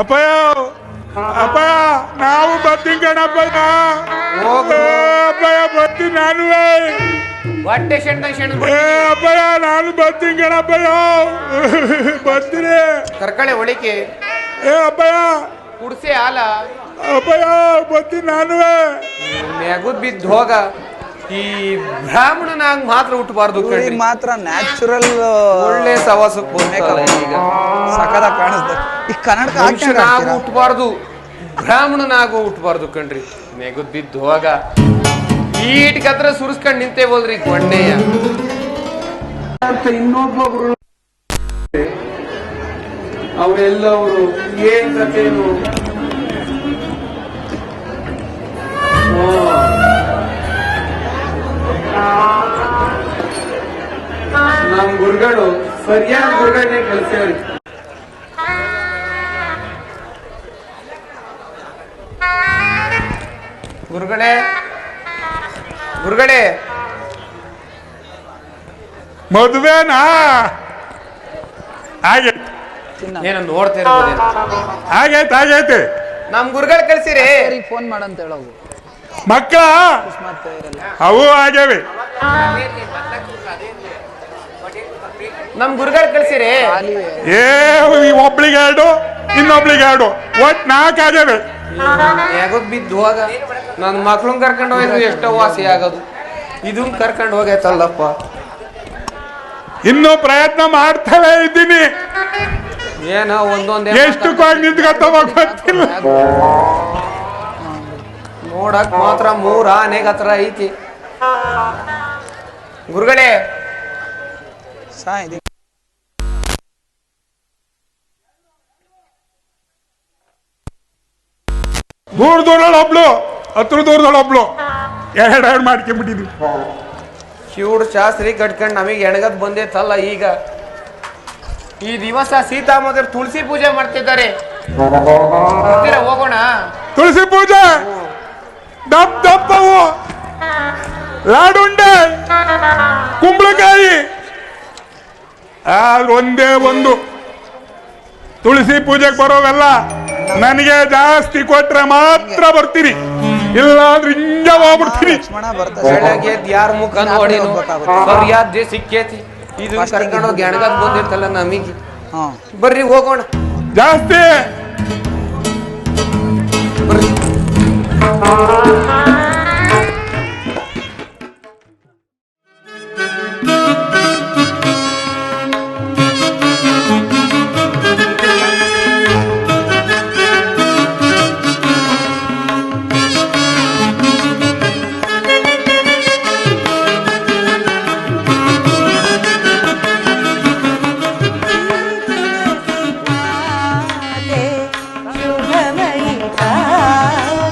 ಅಪ್ಪಯ್ಯ ಅಪ್ಪಯ್ಯ ನಾವು ಬರ್ತೀನಿ ಕಣಪ್ಪಯ್ಯ. ಅಪ್ಪಯ್ಯ ಬರ್ತೀನಿ ನಾನು. ಹೊಟ್ಟೆ ಅಪ್ಪಯ್ಯ ನಾನು ಬರ್ತೀನಿ ಕಣಪ್ಪಯ್ಯ. ಬರ್ತೀನಿ ಕರ್ಕಳೆ ಒಳಿಕೆ ಅಪ್ಪಯ್ಯ ಕುಡ್ಸೆ ಹಾಲ ಅಪ್ಪಯ್ಯ ಬರ್ತೀನಿ ನಾನು. ನೆಗದ್ ಬಿದ್ದು ಹೋಗ. ಈ ಬ್ರಾಹ್ಮಣನಾಗ ಮಾತ್ರ ಹುಟ್ಟಬಾರ್ದು ಮಾತ್ರ ನ್ಯಾಚುರಲ್ ಒಳ್ಳೆ ಸವಾಸಕ್ಕೆ ಈಗ ಸಕದ ಕಾಣಿಸ್ದೆ. ಈ ಕನ್ನಡಕ ಮನುಷ್ಯನಾಗೂ ಹುಟ್ಟಬಾರ್ದು, ಬ್ರಾಹ್ಮಣನಾಗೂ ಹುಟ್ಟಬಾರ್ದು ಕಣ್ರಿ. ನೆಗದ್ ಬಿದ್ದು ಹೋಗ ಈಟ್ಗತ್ರ ಸುರಿಸ್ಕೊಂಡ್ ನಿಂತೇ ಹೋದ್ರಿ ಗೊಂಡೆಯ. ಇನ್ನೊಬ್ಬೊಬ್ರು ಅವರೆಲ್ಲವರು ಏನ್ ಕಥೆನು ನಮ್ ಗುರುಗಳು ಸರಿಯಾದ ಗುರುಗಳನ್ನೇ ಕಲಿಸ್ತೇವ್ರಿ. ಗುರುಗಳೇ ಮದುವೆನಾ ಹಾಗೆ ಏನ ನೋಡ್ತಿರ್ಬೋದು. ಆಗೈತೆ ನಮ್ ಗುರುಗಳು ಕಳ್ಸಿರಿ. ಫೋನ್ ಮಾಡಂತ ಹೇಳೋದು ಮಕ್ಕಳ ಅವು ಆಗ್ಯಾವೆ. ನಮ್ ಗುರುಗಳು ಕಳ್ಸಿರಿ. ಒಬ್ಳಿಗೆ 2 ಇನ್ನೊಬ್ಳಿಗೆ 2 ಒಟ್ 4 ಆಗ್ಯಾವೆ. ಯಾಗೋದ್ ಬಿದ್ದು ಹೋಗ. ನನ್ ಮಕ್ಳನ್ ಕರ್ಕೊಂಡು ಹೋಯ್ತು ಎಷ್ಟೋ ವಾಸಿ ಆಗೋದು. ಇದನ್ ಕರ್ಕೊಂಡು ಹೋಗೈತಲ್ಲಪ್ಪ. ಇನ್ನೂ ಪ್ರಯತ್ನ ಮಾಡ್ತಾನೆ ಇದ್ದೀನಿ. ಏನೋ ಒಂದೊಂದೇ ಎಷ್ಟು ನಿಂತ್ಕೊತಾವ ಗೊತ್ತಿಲ್ಲ. ನೋಡಕ್ ಮಾತ್ರ 3 ಆನೆಗ ಹತ್ರ ಐತಿ. ಗುರುಗಳೇ ದೂರದೊಳೊಬ್ಳು ಹತ್ರ ದೂರದೊಳೊಬ್ಳು 2 ಮಾಡ್ಕೊಂಡ್ಬಿಟ್ಟಿದ್ವಿ. ಶಿವುಡ್ ಶಾಸ್ತ್ರಿ ಕಟ್ಕೊಂಡ್ ನಮಗ್ ಎಣಗದ್ ಬಂದೈತಲ್ಲ. ಈಗ ಈ ದಿವಸ ಸೀತಾಮದರು ತುಳಸಿ ಪೂಜೆ ಮಾಡ್ತಿದ್ದಾರೆ. ಹೋಗೋಣ. ತುಳಸಿ ಪೂಜೆ ದಪ್ಪವು ಲಾಡುಂಡೆ ಕುಂಬಳಕಾಯಿ ಒಂದೇ ಒಂದು. ತುಳಸಿ ಪೂಜೆಗೆ ಬರೋವೆಲ್ಲ ನನಗೆ ಜಾಸ್ತಿ ಕೊಟ್ರೆ ಮಾತ್ರ ಬರ್ತೀನಿ, ಇಲ್ಲ ಅಂದ್ರೆ ಹಿಂಗ ಹೋಗ್ಬಿಡ್ತೀನಿ. ಯಾರ ಮುಖ ನೋಡಿ ಸರಿಯಾದ ಸಿಕ್ಕೇತಿ. ಇದು ಕರ್ಕೊಂಡು ಹೋಗಿ ಎಣಗದ್ ಬಂದಿರ್ತಲ್ಲ ನಮಗೆ. ಬರ್ರಿ ಹೋಗೋಣ. ಜಾಸ್ತಿ ಬರ್ರಿ. ಶುಭಮಯಿ ಕಾಲೆ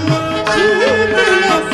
ಶ್ರೀ ತುಳಸಿ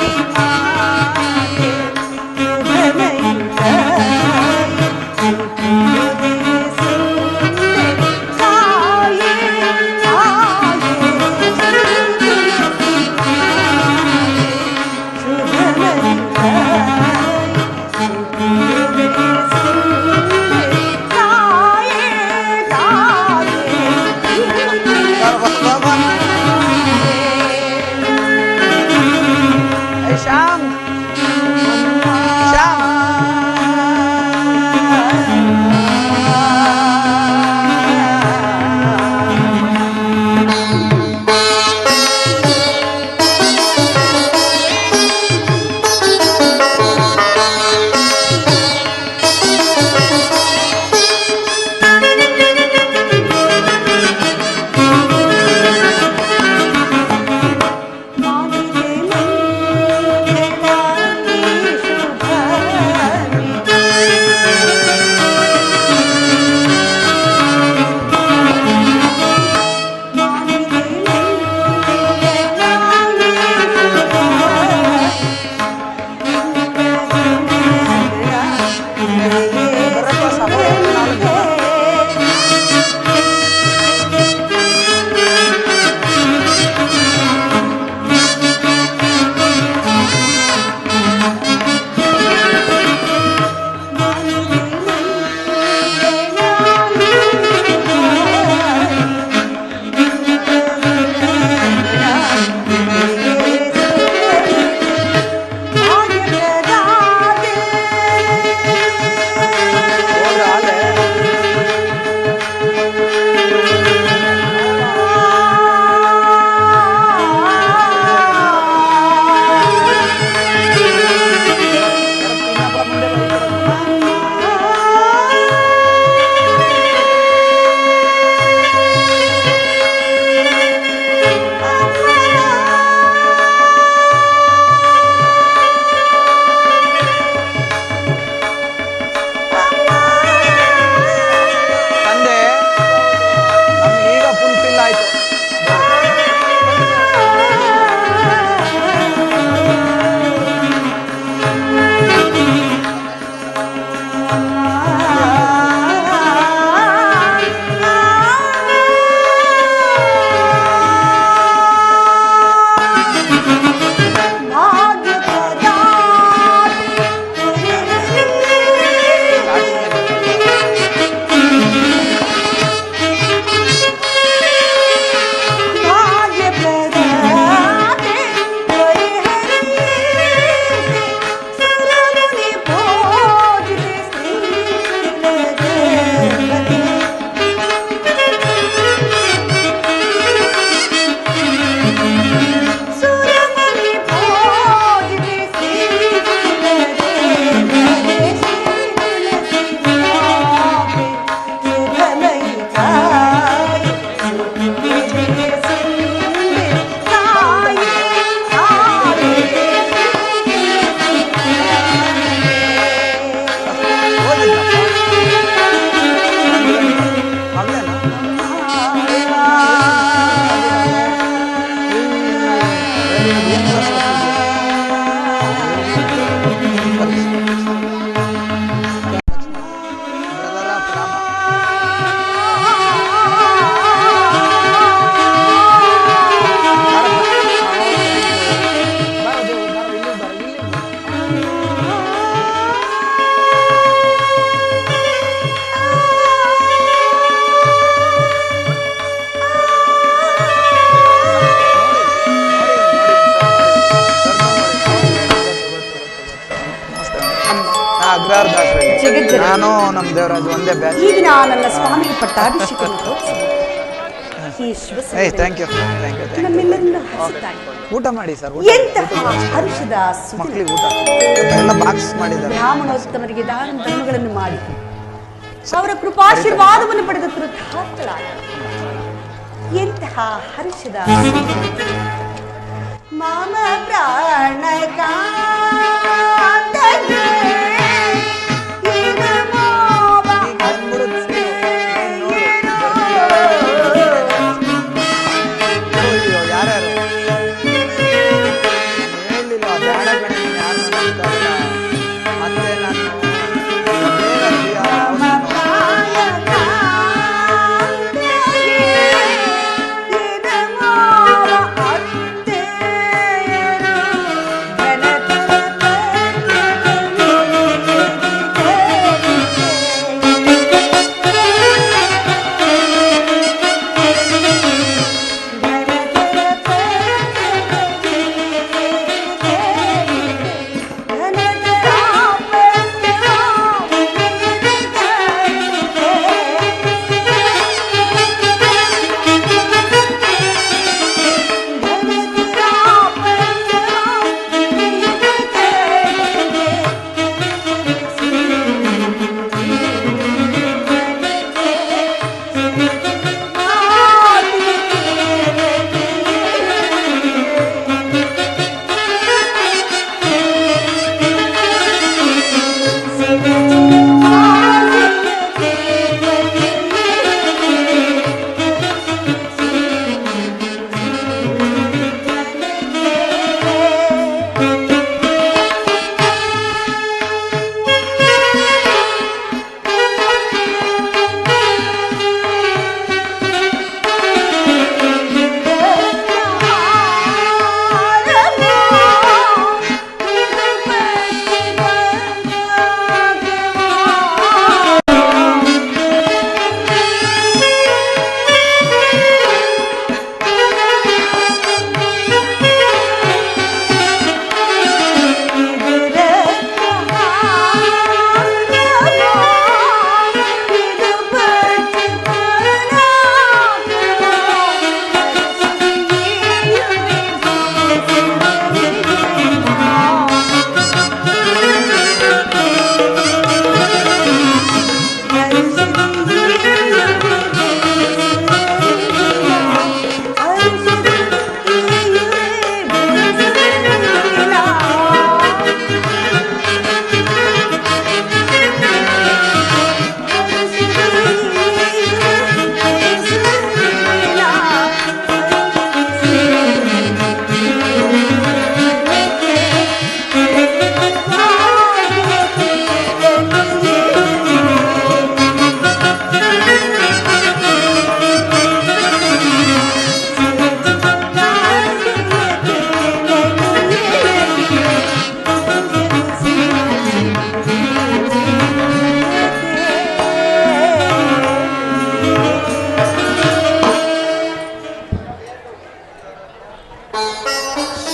ಗುರುಗಳೇ, ನಾನು ನಮ್ಮ ದೇವರಾಜ್ ಒಂದೇ ಬ್ಯಾಚ್. ಈ ದಿನ ನನ್ನ ಸ್ವಾಮಿಗೆ ಪಟ್ಟಾಭಿಷೇಕವನ್ನು ತೋರಿಸಿದೆ. ಈ ಶುಭ ಏಯ್ ಸಮಯದಲ್ಲಿ ಥ್ಯಾಂಕ್ ಯು ಥ್ಯಾಂಕ್ ಯು ನಮ್ಮೆಲ್ಲರನ್ನು ಹರಿಸುತ್ತಾನೆ. ಊಟ ಮಾಡಿ ಸರ್. ಎಂತಹ ಹರುಷದ ಸುದಿನ. ಮಕ್ಕಳಿಗೆ ಊಟ ಎಲ್ಲ ಬಾಕ್ಸ್ ಮಾಡಿದ್ದಾರೆ. ಬ್ರಾಹ್ಮಣೋತ್ತಮರಿಗೆ ದಾನ ಧರ್ಮಗಳನ್ನು ಮಾಡಿ ಅವರ ಕೃಪಾಶೀರ್ವಾದವನ್ನು ಪಡೆದ ಕೃತಾರ್ಥಳಾದ ಎಂತಹ ಹರ್ಷದ ಮಾಮ ಪ್ರಾಣ ಯಾರ್ಯಾರು ಹೇಳಿಲ್ಲ ಬೇಡ ಕಣೆ, ಯಾರು ಮತ್ತೆ ನಾನು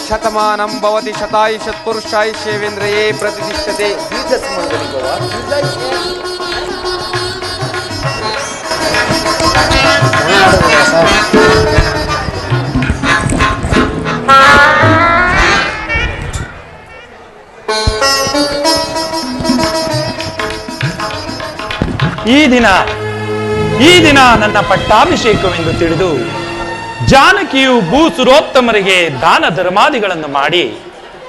ಶತಮಾನಂ ಭವತಿ ಶತಾಯುಷತ್ ಪುರುಷಾಯುಷ್ಯವೇಂದ್ರಯೇ ಪ್ರತಿಷ್ಠತೆ ದೀರ್ಘಸ್ಮರಣಿ ಭವ ದೀರ್ಘಾಯುಷ್ಯ. ಈ ದಿನ ನನ್ನ ಪಟ್ಟಾಭಿಷೇಕವೆಂದು ತಿಳಿದು ಜಾನಕಿಯು ಭೂಸುರೋತ್ತಮರಿಗೆ ದಾನ ಧರ್ಮಾದಿಗಳನ್ನು ಮಾಡಿ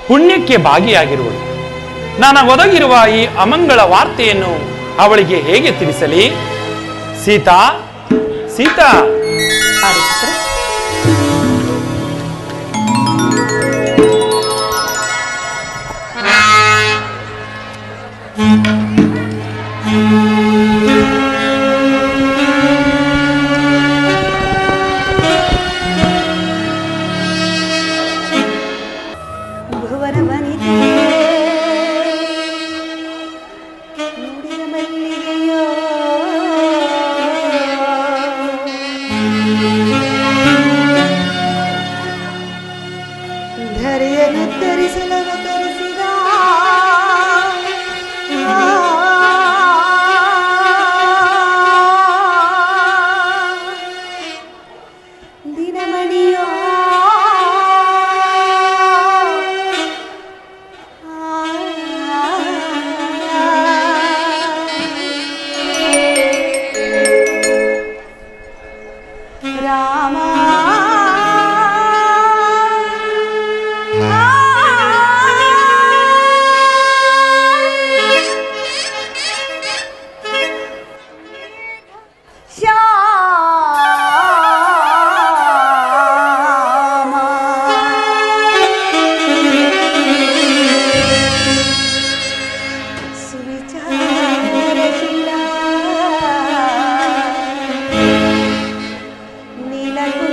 ಪುಣ್ಯಕ್ಕೆ ಭಾಗಿಯಾಗಿರುವಳು. ನಾನು ಒದಗಿರುವ ಈ ಅಮಂಗಳ ವಾರ್ತೆಯನ್ನು ಅವಳಿಗೆ ಹೇಗೆ ತಿಳಿಸಲಿ? ಸೀತಾ, ಸೀತಾ, ಧರಿಸಲವತರಿಸಿದ ರಾಮ ಸುವಿಚಾರಶೀಲ ನೀಲಗುಣ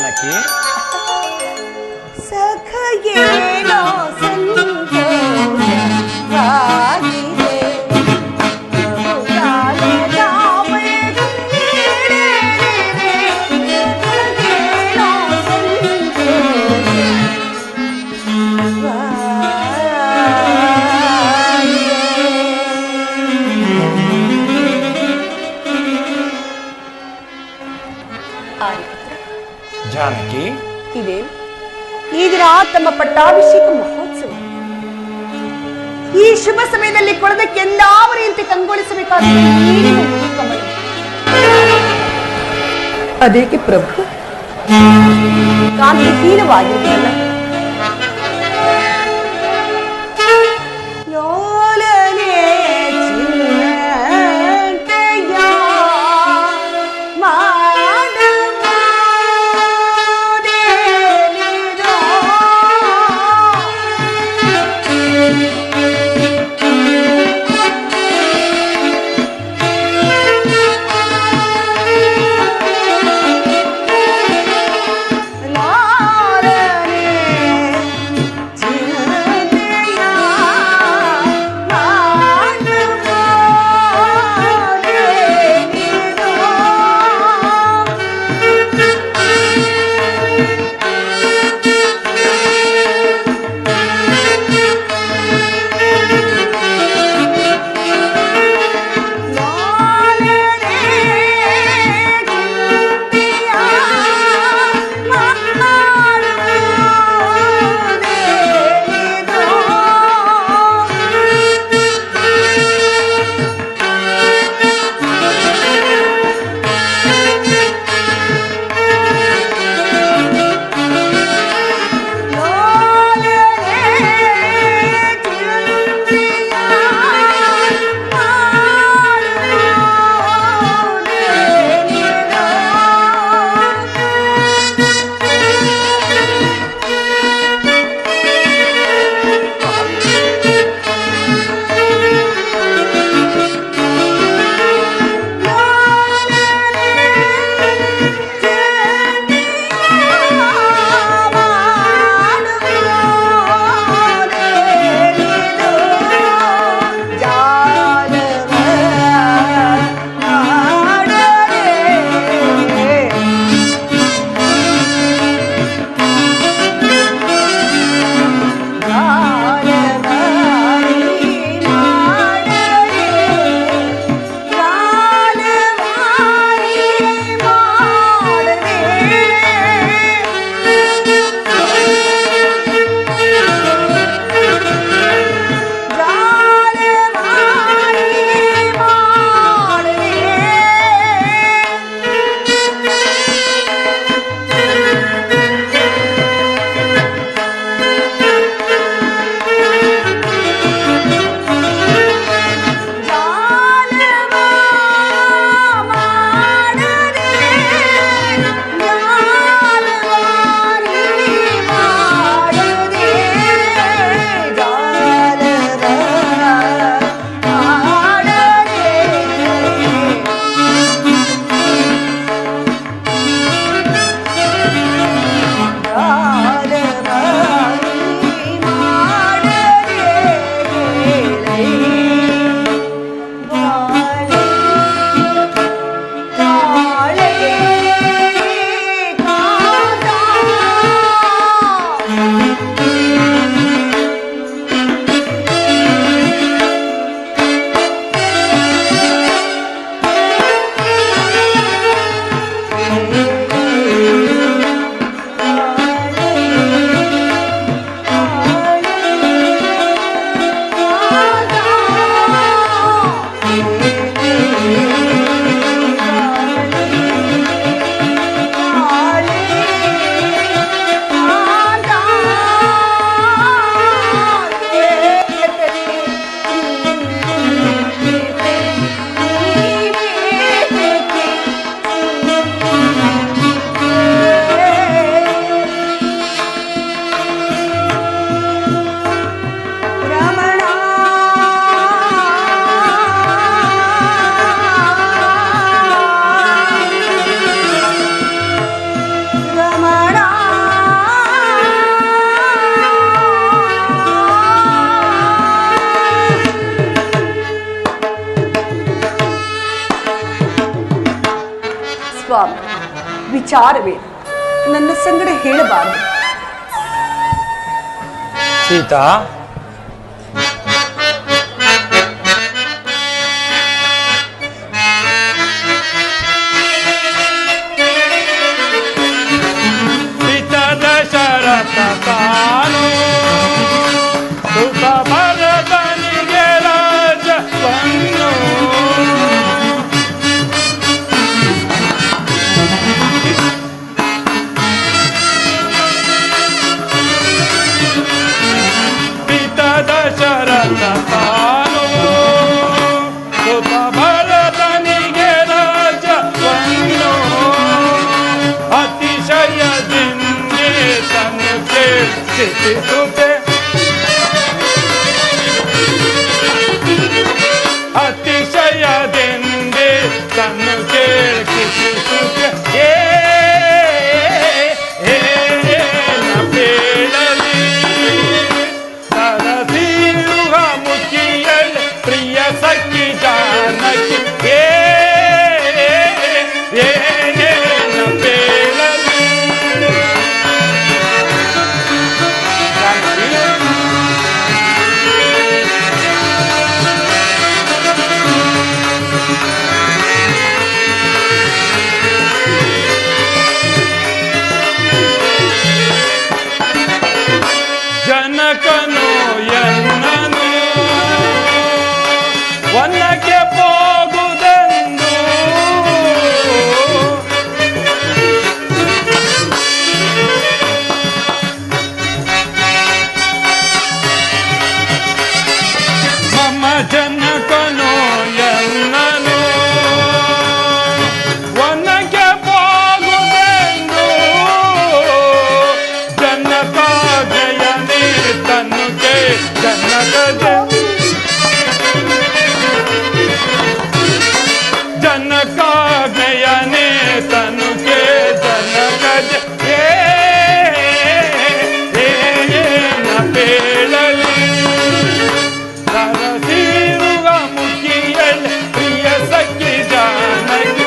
ಜಾನಕಿ. ಸಖಗೇನೋ ಸಂತೋಷವಾಗಿದೆ. ಬಹುಕಾಲದ ಬಯಕೆಯೇರಿದೆ. ಸಖಗೇನೋ ಸಂತೋಷವಾಗಿದೆ. ಜಾನಕಿ, ಇದೇ ಈ ದಿನ ತಮ್ಮ ಪಟ್ಟಾಭಿಷೇಕ ಮಹೋತ್ಸವ. ಈ ಶುಭ ಸಮಯದಲ್ಲಿ ಕೊಳದಕ್ಕೆಂದಾವರಿಯಂತೆ ಕಂಗೊಳಿಸಬೇಕಾದ ನೀರಿನ ಕಮಲ. ಅದೇಕೆ ಪ್ರಭು ಕಾಂತಿಹೀನವಾಗಿರುವುದಲ್ಲ? ಯೋಲನೆ ಚಿನ್ನತೆಯ ಸ್ವಾಮಿ, ವಿಚಾರವೇನು? ನನ್ನ ಸಂಗಡ ಹೇಳಬಾರದು. ಸೀತಾ, ದಶರಥ ತಾನು ಸುಖ ಭರತನಿಗೆ ರಾಜವನ್ನು ಪಿತ ದಶರಥ ತಾನು ಸುಖ ಭರತನಿಗೆ ರಾಜವನ್ನು ಅತಿಶಯದಿಂದ ತನ್ನು ಕೇಳಿಸುತ್ತೆ, ಅತಿಶಯದೆಂದೇ ತನ್ನು ಕೇಳಿಸುತ್ತೆ. ಏನ ಬೇಡಲಿ ಸರಸಿರುವ ಮುಖಿಯಲ್ಲಿ ಪ್ರಿಯ ಸಖಿ ಜಾನಕಿ ಏನ ಬೇಡಲಿ. ಜನಕನು ಎನ್ನನು ವನಕ್ಕೆ ಹೋಗುವುದೆಂದು ಮಮ ಜನಕನು ಎನ್ನನು ವನಕ್ಕೆ ಹೋಗುವುದೆಂದು ಜನಕ ಜಯನೇ ತನ್ನುಗೆ ಜನಕ ಜನಕ ಜಯನೇ ತನ್ನುಗೆ ಜನಕ ಏನ ಬೇಳಲಿ ಸರಸಿರುವ ಮುಖಿಯಲ್ಲಿ ಪ್ರಿಯ ಸಖಿ ಜಾನಕಿ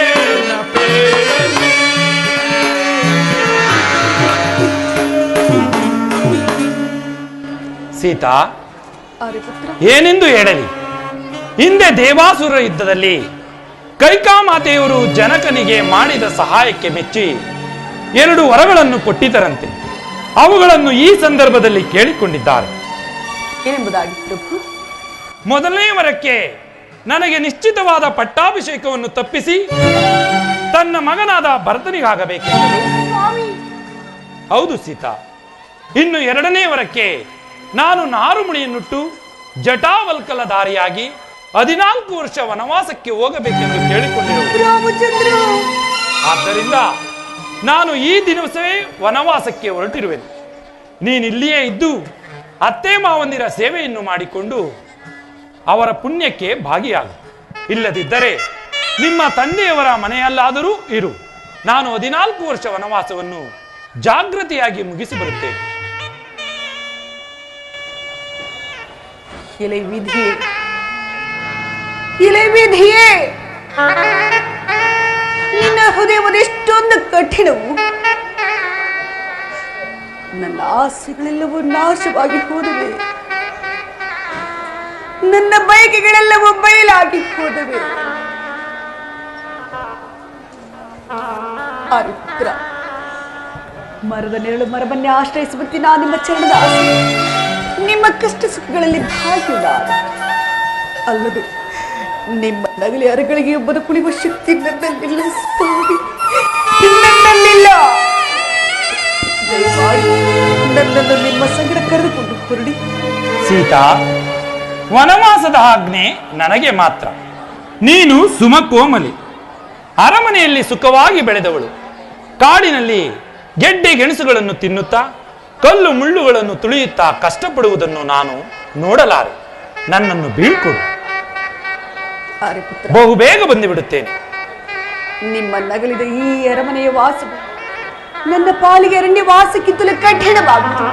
ಏನ ಬೇಳಲಿ. ಸೀತಾ, ಆರ್ಯಪುತ್ರ, ಏನೆಂದು ಹೇಳಲಿ? ಹಿಂದೆ ದೇವಾಸುರ ಯುದ್ಧದಲ್ಲಿ ಕೈಕಾಮಾತೆಯವರು ಜನಕನಿಗೆ ಮಾಡಿದ ಸಹಾಯಕ್ಕೆ ಮೆಚ್ಚಿ 2 ವರಗಳನ್ನು ಕೊಟ್ಟಿದ್ದರಂತೆ. ಅವುಗಳನ್ನು ಈ ಸಂದರ್ಭದಲ್ಲಿ ಕೇಳಿಕೊಂಡಿದ್ದಾರೆ. ಏನೆಂಬುದಾಗಿ ಪ್ರಭು? ಮೊದಲನೇ ವರಕ್ಕೆ ನನಗೆ ನಿಶ್ಚಿತವಾದ ಪಟ್ಟಾಭಿಷೇಕವನ್ನು ತಪ್ಪಿಸಿ ತನ್ನ ಮಗನಾದ ಭರತನಿಗಾಗಬೇಕೆಂದರು. ಹೌದು ಸೀತಾ. ಇನ್ನು 2ನೇ ವರಕ್ಕೆ ನಾನು ನಾರುಮುಣಿಯನ್ನುಟ್ಟು ಜಟಾವಲ್ಕಲಧಾರಿಯಾಗಿ 14 ವರ್ಷ ವನವಾಸಕ್ಕೆ ಹೋಗಬೇಕೆಂದು ಕೇಳಿಕೊಂಡಿರುವುದು. ರಾಮಚಂದ್ರ, ಆದ್ದರಿಂದ ನಾನು ಈ ದಿವಸವೇ ವನವಾಸಕ್ಕೆ ಹೊರಟಿರುವೆನು. ನೀನಿಲ್ಲಿಯೇ ಇದ್ದು ಅತ್ತೆ ಮಾವಂದಿರ ಸೇವೆಯನ್ನು ಮಾಡಿಕೊಂಡು ಅವರ ಪುಣ್ಯಕ್ಕೆ ಭಾಗಿಯಾಗು. ಇಲ್ಲದಿದ್ದರೆ ನಿಮ್ಮ ತಂದೆಯವರ ಮನೆಯಲ್ಲಾದರೂ ಇರು. ನಾನು 14 ವರ್ಷ ವನವಾಸವನ್ನು ಜಾಗೃತಿಯಾಗಿ ಮುಗಿಸಿ ಬರುತ್ತೇನೆ. ಎಲೆ ವಿಧಿಯೇ, ಎಲೆ ವಿಧಿಯೇ, ನಿನ್ನ ಹೃದಯವದೆಷ್ಟೊಂದು ಕಠಿಣವು. ನನ್ನ ಆಸೆಗಳೆಲ್ಲವೂ ನಾಶವಾಗಿ ಹೋದವೆ, ನನ್ನ ಬಯಕೆಗಳೆಲ್ಲವೂ ಬಯಲಾಗಿ ಹೋದವೆ. ಆರ್ಯಪುತ್ರ, ಮರದ ನೆರಳು ಮರವನ್ನೇ ಆಶ್ರಯಿಸುವಂತೆ ನಾನು ನಿಮ್ಮ ಚರಣದ ಆಸೆ, ನಿಮ್ಮ ಕಷ್ಟ ಸುಖಗಳಲ್ಲಿ ಭಾಗಿಯಾದ ಅಲ್ಲದೆ ನಿಮ್ಮ ನಗಲಿ ಅರಗಳಿಗೆ ಒಬ್ಬರು ಕುಳಿಯುವ ಶಕ್ತಿ ನನ್ನಲ್ಲಿಲ್ಲ ಸ್ವಾಮಿ, ನನ್ನಲ್ಲಿಲ್ಲ. ದಯಮಾಡಿ ನನ್ನನ್ನು ನಿಮ್ಮ ಸಂಗಡ ಕರೆದುಕೊಂಡು ಹೊರಡಿ. ಸೀತಾ, ವನವಾಸದ ಆಜ್ಞೆ ನನಗೆ ಮಾತ್ರ. ನೀನು ಸುಮಕೋಮಲಿ, ಅರಮನೆಯಲ್ಲಿ ಸುಖವಾಗಿ ಬೆಳೆದವಳು. ಕಾಡಿನಲ್ಲಿ ಗೆಡ್ಡೆ ಗೆಣಸುಗಳನ್ನು ತಿನ್ನುತ್ತಾ ಕಲ್ಲು ಮುಳ್ಳುಗಳನ್ನು ತುಳಿಯುತ್ತಾ ಕಷ್ಟಪಡುವುದನ್ನು ನಾನು ನೋಡಲಾರೆ. ನನ್ನನ್ನು ಬೀಳ್ಕೊಡು. ಆರ್ಯಪುತ್ರ, ಬಹುಬೇಗ ಬಂದು ಬಿಡುತ್ತೇನೆ. ನಿಮ್ಮ ನಗಲಿದ ಈ ಅರಮನೆಯ ವಾಸವು ನನ್ನ ಪಾಲಿಗೆ ಅರಣ್ಯ ವಾಸಕ್ಕಿಂತಲೂ ಕಠಿಣವಾಗುವುದು.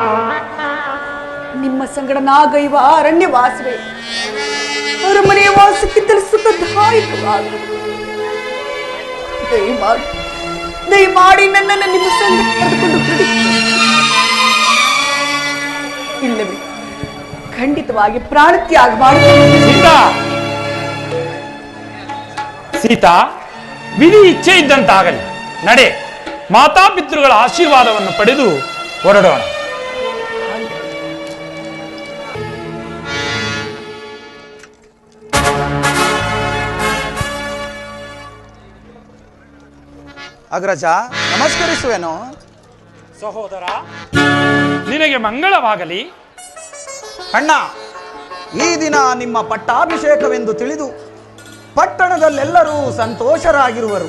ನಿಮ್ಮ ಸಂಗಡ ನಾಗೈವ ಅರಣ್ಯ ವಾಸವೇ ಅರಮನೆಯ ವಾಸಕ್ಕಿಂತಲೂ ಸುಖದಾಯಕವಾಗಲಿ. ದಯಮಾಡಿ ನನ್ನನ್ನು ನಿಮ್ಮ ಸಂಗ ಕರೆದುಕೊಂಡು ಬಿಡಿ. ಇಲ್ಲವೇ ಖಂಡಿತವಾಗಿ ಪ್ರಾಣತ್ಯಾಗ ಮಾಡಿ. ಸೀತಾ ಸೀತಾ, ವಿಧಿ ಇಚ್ಛೆ ಇದ್ದಂತಾಗಲಿ. ನಡೆ, ಮಾತಾಪಿತೃಗಳ ಆಶೀರ್ವಾದವನ್ನು ಪಡೆದು ಹೊರಡೋಣ. ಅಗ್ರಜ, ನಮಸ್ಕರಿಸುವೆನು. ಸಹೋದರ, ನಿನಗೆ ಮಂಗಳವಾಗಲಿ. ಅಣ್ಣ, ಈ ದಿನ ನಿಮ್ಮ ಪಟ್ಟಾಭಿಷೇಕವೆಂದು ತಿಳಿದು ಪಟ್ಟಣದಲ್ಲೆಲ್ಲರೂ ಸಂತೋಷರಾಗಿರುವರು.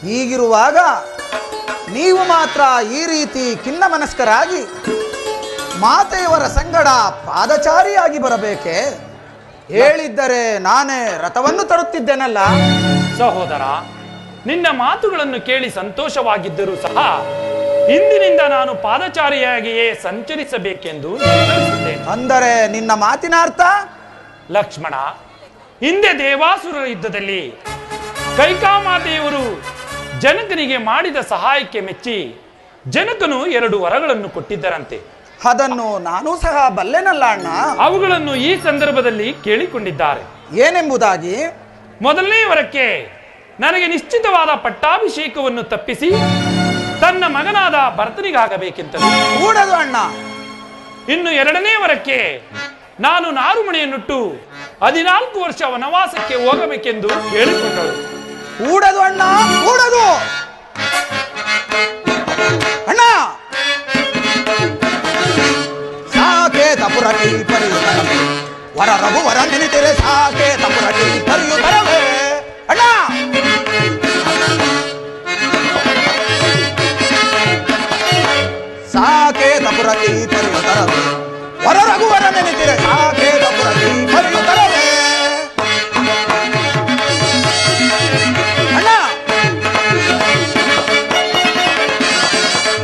ಹೀಗಿರುವಾಗ ನೀವು ಮಾತ್ರ ಈ ರೀತಿ ಖಿನ್ನ ಮನಸ್ಕರಾಗಿ ಮಾತೆಯವರ ಸಂಗಡ ಪಾದಚಾರಿಯಾಗಿ ಬರಬೇಕೆ? ಹೇಳಿದ್ದರೆ ನಾನೇ ರಥವನ್ನು ತರುತ್ತಿದ್ದೇನಲ್ಲ. ಸಹೋದರ, ನಿನ್ನ ಮಾತುಗಳನ್ನು ಕೇಳಿ ಸಂತೋಷವಾಗಿದ್ದರೂ ಸಹ ಇಂದಿನಿಂದ ನಾನು ಪಾದಚಾರಿಯಾಗಿಯೇ ಸಂಚರಿಸಬೇಕೆಂದು ನಿರ್ಧರಿಸಿದ್ದೇನೆ. ಅಂದರೆ ನಿನ್ನ ಮಾತಿನ ಅರ್ಥ? ಲಕ್ಷ್ಮಣ, ಹಿಂದೆ ದೇವಾಸುರರ ಯುದ್ಧದಲ್ಲಿ ಕೈಕಾಮಾತೆಯವರು ಜನಕನಿಗೆ ಮಾಡಿದ ಸಹಾಯಕ್ಕೆ ಮೆಚ್ಚಿ ಜನಕನು 2 ವರಗಳನ್ನು ಕೊಟ್ಟಿದ್ದರಂತೆ. ಅದನ್ನು ನಾನು ಸಹ ಬಲ್ಲೆನಲ್ಲ ಅಣ್ಣ. ಅವುಗಳನ್ನು ಈ ಸಂದರ್ಭದಲ್ಲಿ ಕೇಳಿಕೊಂಡಿದ್ದಾರೆ. ಏನೆಂಬುದಾಗಿ? ಮೊದಲನೇ ವರಕ್ಕೆ ನನಗೆ ನಿಶ್ಚಿತವಾದ ಪಟ್ಟಾಭಿಷೇಕವನ್ನು ತಪ್ಪಿಸಿ ತನ್ನ ಮಗನಾದ ಭರತನಿಗಾಗಬೇಕೆಂತಲೂ, ಕೂಡದು ಅಣ್ಣ. ಇನ್ನು 2ನೇ ವರಕ್ಕೆ ನಾನು ನಾರುಮಣಿಯನ್ನುಟ್ಟು 14 ವರ್ಷ ವನವಾಸಕ್ಕೆ ಹೋಗಬೇಕೆಂದು ಕೇಳಿಕೊಂಡಳು. ಕೂಡದು ಅಣ್ಣ, ಕೂಡದು ಅಣ್ಣ. ಸಾಕೇತ ಪುರಟಿ ಪರಿಯುತ್ತರವೇ ವರ ರಘುವರ ನೆನೆತಿರೆ. ಸಾಕೇತ ಪುರಟಿ ಪರಿಯುತ್ತರವೇ ಅಣ್ಣ. ಸಾಕೇತ ಪುರಟಿ ಪರಿಯುತ್ತರವೇ ವರ ರಘುವರ ನೆನೆತಿರೆ. ಸಾಕೇತ ಪುರಟಿ ಪರಿಯುತ್ತರವೇ ಅಣ್ಣ.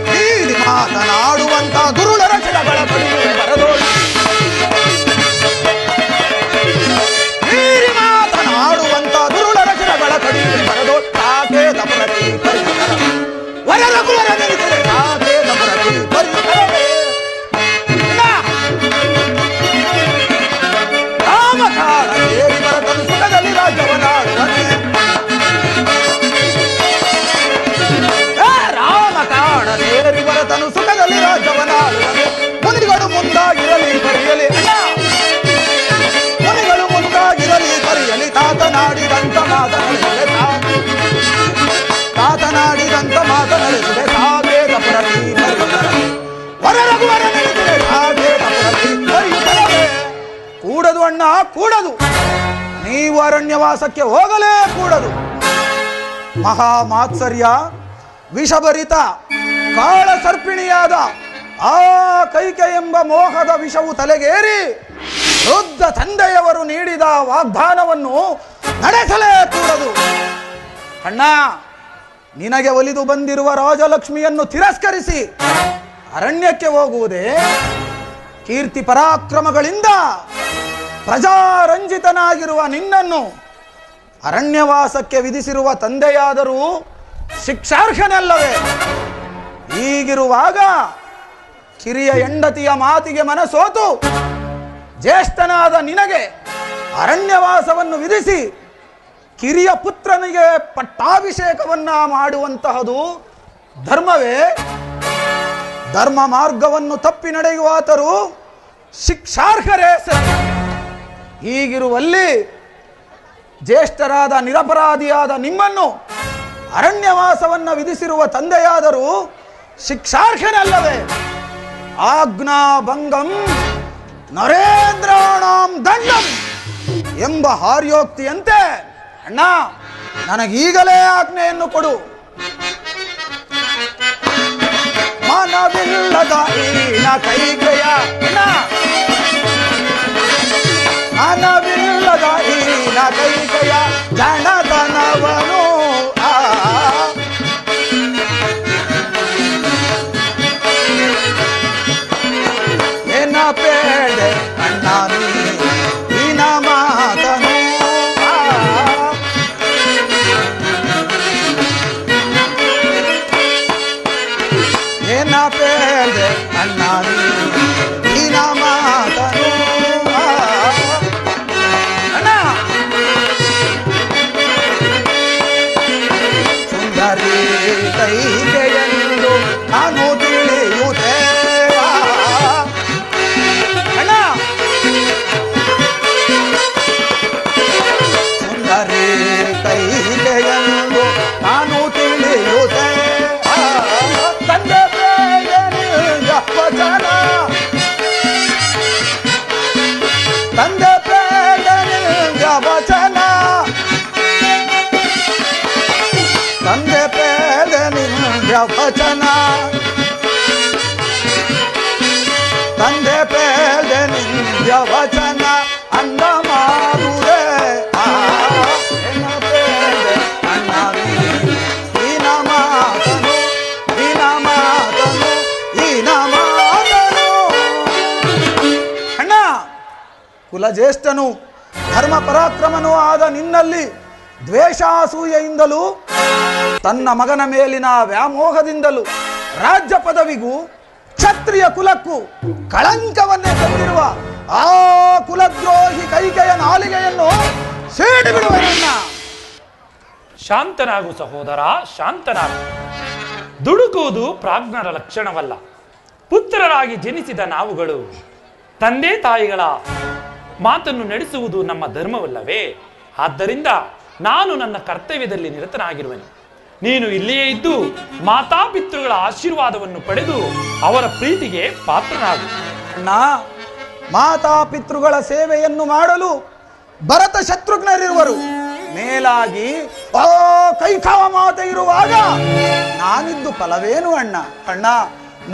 ಹೀರಿ ಮಾತನಾಡುವಂತ ದುರುಳರ ಶಿರಗಳ ಬಳಿಯೇ ಬರದೋಳು. ಹೀರಿ ಮಾತನಾಡುವಂತ ದುರುಳರ ಶಿರಗಳ ಕಡಿಯೇ ಬರದೋಳು. ಸಾಕೇತ ಪುರಟಿ ಪರಿಯುತ್ತರವೇ ವರ ರಘುವರ ನೆನೆತಿರೆ. ಸಾಕೇತ ಪುರಟಿ ಪರಿಯುತ್ತರವೇ ಅಣ್ಣ. ರಾಮಕಾಳ ಸೇರಿ ಭರತನು ಸುಖದಲ್ಲಿ ರಾಜ್ಯವನ್ನಾಡುವನೆ. ರಾಮಕಾಳ ಸೇರಿ ಭರತನು ಸುಖದಲ್ಲಿ ರಾಜ್ಯವನ್ನಾಡುವನೆ. ಮುನಿಗಳು ಮುಂದಾಗಿರಲಿ ಬರೆಯಲಿ ಅಣ್ಣ. ಮುನಿಗಳು ಮುಂದಾಗಿರಲಿ ಬರೆಯಲಿ. ತಾತನಾಡಿದಂತ ಮಾತನಾಡಿದೆ. ತಾತನಾಡಿದಂತ ಮಾತನಾಡಿದೆ. ಸಾಕೇತ ಪುರಟಿ ಪರಿಯುತ್ತರವೇ ವರ ರಘುವರ ನೆನೆತಿರೆ. ಸಾಕೇತ ಪುರಟಿ ಪರಿಯುತ್ತರವೇ. ಕೂಡದು ಅಣ್ಣ, ಕೂಡದು. ನೀವು ಅರಣ್ಯವಾಸಕ್ಕೆ ಹೋಗಲೇ ಕೂಡದು. ಮಹಾಮಾತ್ಸರ್ಯ ವಿಷಭರಿತ ಕಾಳ ಸರ್ಪಿಣಿಯಾದ ಆ ಕೈಕೆ ಎಂಬ ಮೋಹದ ವಿಷವು ತಲೆಗೇರಿ ವೃದ್ಧ ತಂದೆಯವರು ನೀಡಿದ ವಾಗ್ದಾನವನ್ನು ನಡೆಸಲೇ ಕೂಡದು. ಅಣ್ಣ, ನಿನಗೆ ಒಲಿದು ಬಂದಿರುವ ರಾಜಲಕ್ಷ್ಮಿಯನ್ನು ತಿರಸ್ಕರಿಸಿ ಅರಣ್ಯಕ್ಕೆ ಹೋಗುವುದೇ? ಕೀರ್ತಿ ಪರಾಕ್ರಮಗಳಿಂದ ಪ್ರಜಾರಂಜಿತನಾಗಿರುವ ನಿನ್ನನ್ನು ಅರಣ್ಯವಾಸಕ್ಕೆ ವಿಧಿಸಿರುವ ತಂದೆಯಾದರೂ ಶಿಕ್ಷಾರ್ಹನಲ್ಲವೇ? ಹೀಗಿರುವಾಗ ಕಿರಿಯ ಹೆಂಡತಿಯ ಮಾತಿಗೆ ಮನಸೋತು ಜ್ಯೇಷ್ಠನಾದ ನಿನಗೆ ಅರಣ್ಯವಾಸವನ್ನು ವಿಧಿಸಿ ಕಿರಿಯ ಪುತ್ರನಿಗೆ ಪಟ್ಟಾಭಿಷೇಕವನ್ನ ಮಾಡುವಂತಹದು ಧರ್ಮವೇ? ಧರ್ಮ ಮಾರ್ಗವನ್ನು ತಪ್ಪಿ ನಡೆಯುವಾತರು ಶಿಕ್ಷಾರ್ಹರೇ ಸರಿ. ಹೀಗಿರುವಲ್ಲಿ ಜ್ಯೇಷ್ಠರಾದ ನಿರಪರಾಧಿಯಾದ ನಿಮ್ಮನ್ನು ಅರಣ್ಯವಾಸವನ್ನು ವಿಧಿಸಿರುವ ತಂದೆಯಾದರೂ ಶಿಕ್ಷಾರ್ಹನಲ್ಲವೇ? ಆಜ್ಞಾ ಭಂಗಂ ನರೇಂದ್ರಾಣಾಂ ದಂಡಂ ಎಂಬ ಹಾರ್ಯೋಕ್ತಿಯಂತೆ ಅಣ್ಣ, ನನಗೀಗಲೇ ಆಜ್ಞೆಯನ್ನು ಕೊಡು. ಮನವಿಲ್ಲದ ಈನ ಕೈಕೆಯ ಅಣ್ಣ, ಮನವಿಲ್ಲದ ಈನ ಕೈಕೆಯ ಜನತನವನು ಎನ್ನ ಪೇಡೆ ಅಣ್ಣ ನೀನ ಮಾತನು ಕರೆ ಕೈಗೆಯೆಂದು ನಾನು ತಿಳಿಯುತ್ತೆ ತಂದೆ ಪ್ರೇಯನಿಯ ವಚನ ತಂದೆ ಪ್ರೇಯನಿಯ ವಚನ ತಂದೆ ಪ್ರೇಯನಿಯ ವಚನ ತಂದೆ ಪ್ರೇಯನಿಯ ವಚನ ಅಂದ ಮಾಡುವೆ ಕುಲಜ್ಯೇಷ್ಠನು ಧರ್ಮ ಪರಾಕ್ರಮನೂ ಆದ ನಿನ್ನಲ್ಲಿ ದ್ವೇಷಾಸೂಯೆಯಿಂದಲೂ ತನ್ನ ಮಗನ ಮೇಲಿನ ವ್ಯಾಮೋಹದಿಂದಲೂ ರಾಜ್ಯ ಪದವಿಗೂ ಕ್ಷತ್ರಿಯ ಕುಲಕ್ಕೂ ಕಳಂಕವನ್ನೇ ತಂದಿರುವ ಆ ಕುಲದ್ರೋಹಿ ಕೈಕೆಯ ನಾಲಿಗೆಯನ್ನು ಸೇಡಿ ಬಿಡುವನನ್ನ. ಶಾಂತನಾಗು ಸಹೋದರ, ಶಾಂತನಾಗು. ದುಡುಕುವುದು ಪ್ರಾಜ್ಞರ ಲಕ್ಷಣವಲ್ಲ. ಪುತ್ರರಾಗಿ ಜನಿಸಿದ ನಾವುಗಳು ತಂದೆ ತಾಯಿಗಳ ಮಾತನ್ನು ನಡೆಸುವುದು ನಮ್ಮ ಧರ್ಮವಲ್ಲವೇ? ಆದ್ದರಿಂದ ನಾನು ನನ್ನ ಕರ್ತವ್ಯದಲ್ಲಿ ನಿರತನಾಗಿರುವೆನು. ನೀನು ಇಲ್ಲಿಯೇ ಇದ್ದು ಮಾತಾಪಿತೃಗಳ ಆಶೀರ್ವಾದವನ್ನು ಪಡೆದು ಅವರ ಪ್ರೀತಿಗೆ ಪಾತ್ರನಾಗು. ಅಣ್ಣ, ಮಾತಾಪಿತೃಗಳ ಸೇವೆಯನ್ನು ಮಾಡಲು ಭರತ ಶತ್ರುಘ್ನರಿರುವರು. ಮೇಲಾಗಿ ಆ ಕೈಕವ ಮಾತೆ ಇರುವಾಗ ನಾನಿದ್ದು ಫಲವೇನು ಅಣ್ಣ? ಅಣ್ಣ,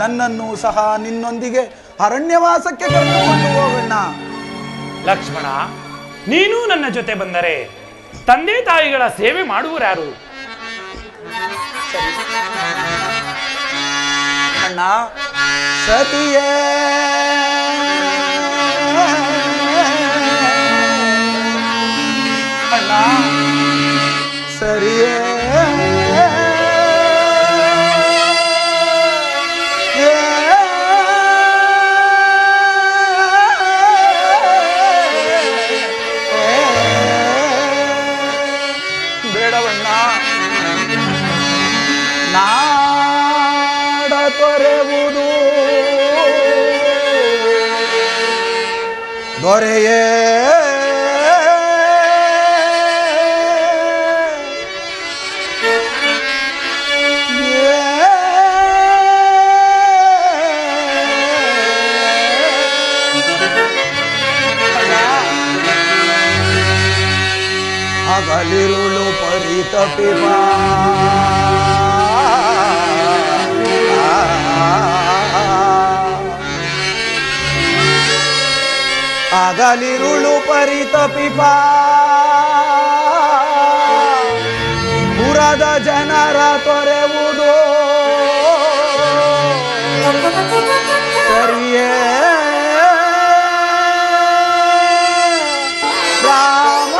ನನ್ನನ್ನು ಸಹ ನಿನ್ನೊಂದಿಗೆ ಅರಣ್ಯವಾಸಕ್ಕೆ ಕರೆದುಕೊಂಡು ಹೋಗಣ್ಣ. ಲಕ್ಷ್ಮಣ, ನೀನು ನನ್ನ ಜೊತೆ ಬಂದರೆ ತಂದೆ ತಾಯಿಗಳ ಸೇವೆ ಮಾಡುವರಾರು? ಅಣ್ಣ, ಸತಿಯೇ ಅಣ್ಣ, ಸರಿಯೇ ಬೇಡವಣ್ಣ. ನಾಡ ತೊರೆವುದು ದೊರೆಯೇ ಹಗಲಿರುಳು ಪರಿತಪಿವ ಹಗಲಿರುಳು ಪರಿತಪಿಪ ಪುರದ ಜನರ ತೊರೆವುದು ಸರಿಯೇ ರಾಮ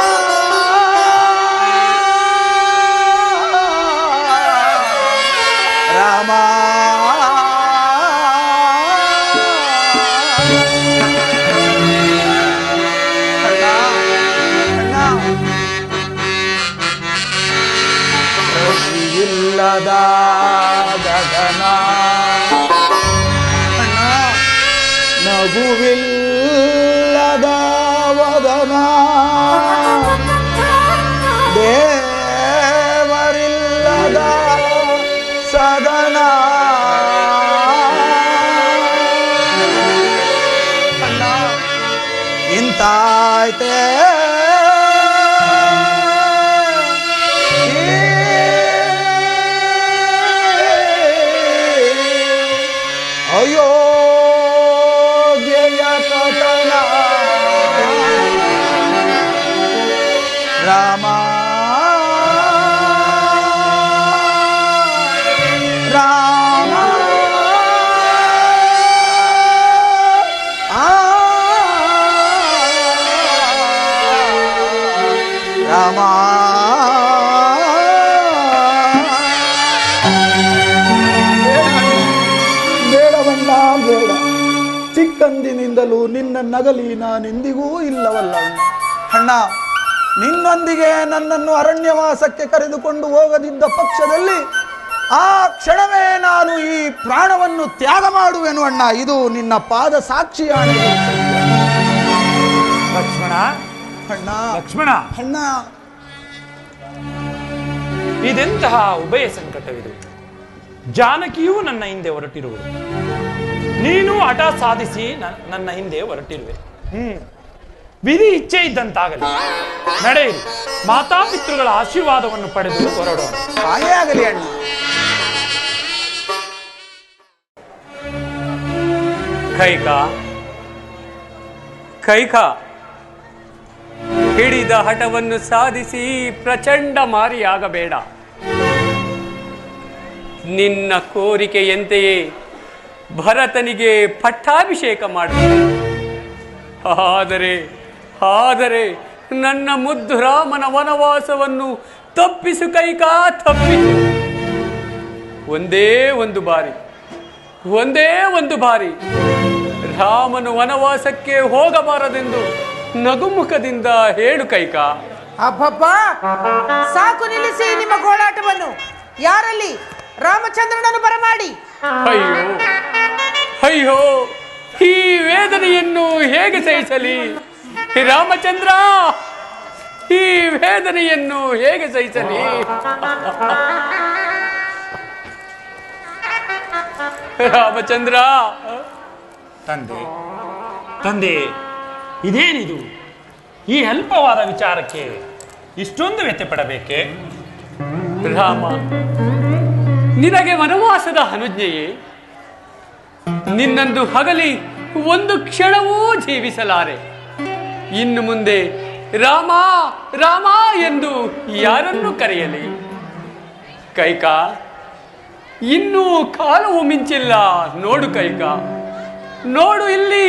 ರಾಮ ಇಲ್ಲದ ಗಗನ ನಗುವಿಲ್ಲದ ವದನ ದೇವರಿಲ್ಲದ ಸದನ ಇಂತಾಯ್ತೆ ಅಯೋಗ್ಯೆಯ ಕಥನ ರಾಮ ರಾಮ ರಾಮ ಬೇಡವಲ್ಲ ಬೇಡ. ಚಿಕ್ಕಂದಿನಿಂದಲೂ ನಿನ್ನ ನಗಲಿ ನಾನೆಂದಿಗೂ ಇಲ್ಲವಲ್ಲ ಅಣ್ಣ. ನಿನ್ನೊಂದಿಗೆ ನನ್ನನ್ನು ಅರಣ್ಯವಾಸಕ್ಕೆ ಕರೆದುಕೊಂಡು ಹೋಗದಿದ್ದ ಪಕ್ಷದಲ್ಲಿ ಆ ಕ್ಷಣವೇ ನಾನು ಈ ಪ್ರಾಣವನ್ನು ತ್ಯಾಗ ಮಾಡುವೆನು ಅಣ್ಣ. ಇದು ನಿನ್ನ ಪಾದ ಸಾಕ್ಷಿಯಾಗಿದೆ ಲಕ್ಷ್ಮಣ, ಅಣ್ಣ. ಲಕ್ಷ್ಮಣ, ಅಣ್ಣ, ಇದೆಂತಹ ಉಭಯ ಸಂಕಟವಿದು. ಜಾನಕಿಯೂ ನನ್ನ ಹಿಂದೆ ಹೊರಟಿರುವುದು, ನೀನು ಹಠ ಸಾಧಿಸಿ ನನ್ನ ಹಿಂದೆ ಹೊರಟಿರುವೆ. ವಿಧಿ ಇಚ್ಛೆ ಇದ್ದಂತಾಗಲಿ. ನಡೆಯಿರಿ, ಮಾತಾಪಿತೃಗಳ ಆಶೀರ್ವಾದವನ್ನು ಪಡೆದು ಹೊರಡೋಣ. ಹಾಗೇ ಆಗಲಿ ಅಣ್ಣ. ಕೈಕ ಹಿಡಿದ ಹಠವನ್ನು ಸಾಧಿಸಿ ಪ್ರಚಂಡ ಮಾರಿಯಾಗಬೇಡ. ನಿನ್ನ ಕೋರಿಕೆಯಂತೆಯೇ ಭರತನಿಗೆ ಪಟ್ಟಾಭಿಷೇಕ ಮಾಡುತ್ತೇನೆ. ಆದರೆ ನನ್ನ ಮುದ್ದು ರಾಮನ ವನವಾಸವನ್ನು ತಪ್ಪಿಸು ಕೈಕಾ, ತಪ್ಪಿಸು. ಒಂದೇ ಒಂದು ಬಾರಿ ರಾಮನು ವನವಾಸಕ್ಕೆ ಹೋಗಬಾರದೆಂದು ನಗುಮುಖದಿಂದ ಹೇಳು ಕೈಕಾ. ಅಬ್ಬಬ್ಬ, ಸಾಕು, ನಿಲ್ಲಿಸಿ ನಿಮ್ಮ ಗೋಳಾಟವನ್ನು. ಯಾರಲ್ಲಿ ರಾಮಚಂದ್ರನನ್ನು ಬರಮಾಡಿ. ಅಯ್ಯೋ, ಈ ವೇದನೆಯನ್ನು ಹೇಗೆ ಸಹಿಸಲಿ ರಾಮಚಂದ್ರ, ಈ ವೇದನೆಯನ್ನು ಹೇಗೆ ಸಹಿಸಲಿ? ರಾಮಚಂದ್ರ. ತಂದೆ, ಇದೇನಿದು? ಈ ಅಲ್ಪವಾದ ವಿಚಾರಕ್ಕೆ ಇಷ್ಟೊಂದು ವ್ಯತ್ಯೆ ಪಡಬೇಕೆ? ರಾಮ, ನಿನಗೆ ವನವಾಸದ ಅನುಜ್ಞೆಯೇ? ನಿನ್ನಂದು ಹಗಲಿ ಒಂದು ಕ್ಷಣವೂ ಜೀವಿಸಲಾರೆ. ಇನ್ನು ಮುಂದೆ ರಾಮ ರಾಮ ಎಂದು ಯಾರನ್ನು ಕರೆಯಲಿ? ಕೈಕಾ, ಇನ್ನೂ ಕಾಲವು ಮಿಂಚಿಲ್ಲ. ನೋಡು ಕೈಕಾ, ನೋಡು ಇಲ್ಲಿ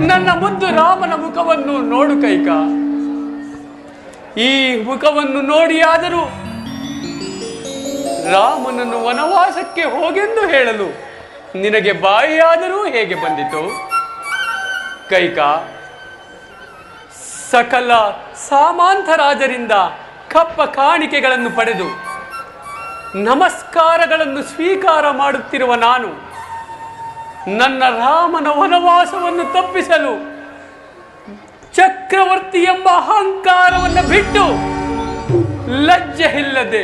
ನನ್ನ ಮುದ್ದು ರಾಮನ ಮುಖವನ್ನು ನೋಡು ಕೈಕಾ. ಈ ಮುಖವನ್ನು ನೋಡಿಯಾದರೂ ರಾಮನನ್ನು ವನವಾಸಕ್ಕೆ ಹೋಗೆಂದು ಹೇಳಲು ನಿನಗೆ ಬಾಯಿಯಾದರೂ ಹೇಗೆ ಬಂದಿತು? ಕೈಕಾ, ಸಕಲ ಸಾಮಾಂತ ರಾಜರಿಂದ ಕಪ್ಪ ಕಾಣಿಕೆಗಳನ್ನು ಪಡೆದು ನಮಸ್ಕಾರಗಳನ್ನು ಸ್ವೀಕಾರ ಮಾಡುತ್ತಿರುವ ನಾನು ನನ್ನ ರಾಮನ ವನವಾಸವನ್ನು ತಪ್ಪಿಸಲು ಚಕ್ರವರ್ತಿ ಎಂಬ ಅಹಂಕಾರವನ್ನು ಬಿಟ್ಟು ಲಜ್ಜೆ ಇಲ್ಲದೆ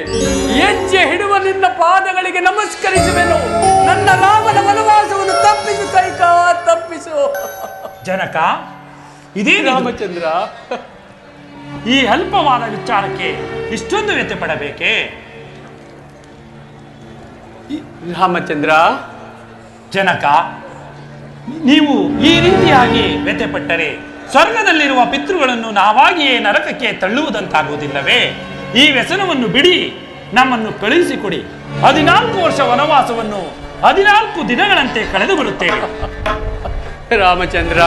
ಹೆಜ್ಜೆ ಹಿಡುವ ನಿನ್ನ ಪಾದಗಳಿಗೆ ನಮಸ್ಕರಿಸುವೆನು. ನನ್ನ ರಾಮನ ವನವಾಸವನ್ನು ತಪ್ಪಿಸು ಕೈಕಾ, ತಪ್ಪಿಸು. ಜನಕ, ಇದೇ ರಾಮಚಂದ್ರ, ಈ ಅಲ್ಪವಾದ ವಿಚಾರಕ್ಕೆ ಇಷ್ಟೊಂದು ವ್ಯತ್ಯೆ ಪಡಬೇಕೆ? ರಾಮಚಂದ್ರ. ಜನಕ, ನೀವು ಈ ರೀತಿಯಾಗಿ ವ್ಯತ್ಯೆಪಟ್ಟರೆ ಸ್ವರ್ಗದಲ್ಲಿರುವ ಪಿತೃಗಳನ್ನು ನಾವಾಗಿಯೇ ನರಕಕ್ಕೆ ತಳ್ಳುವುದಂತಾಗುವುದಿಲ್ಲವೇ? ಈ ವ್ಯಸನವನ್ನು ಬಿಡಿ, ನಮ್ಮನ್ನು ಕಳುಹಿಸಿಕೊಡಿ. 14 ವರ್ಷ ವನವಾಸವನ್ನು 14 ದಿನಗಳಂತೆ ಕಳೆದು ಬರುತ್ತೇವೆ. ರಾಮಚಂದ್ರ.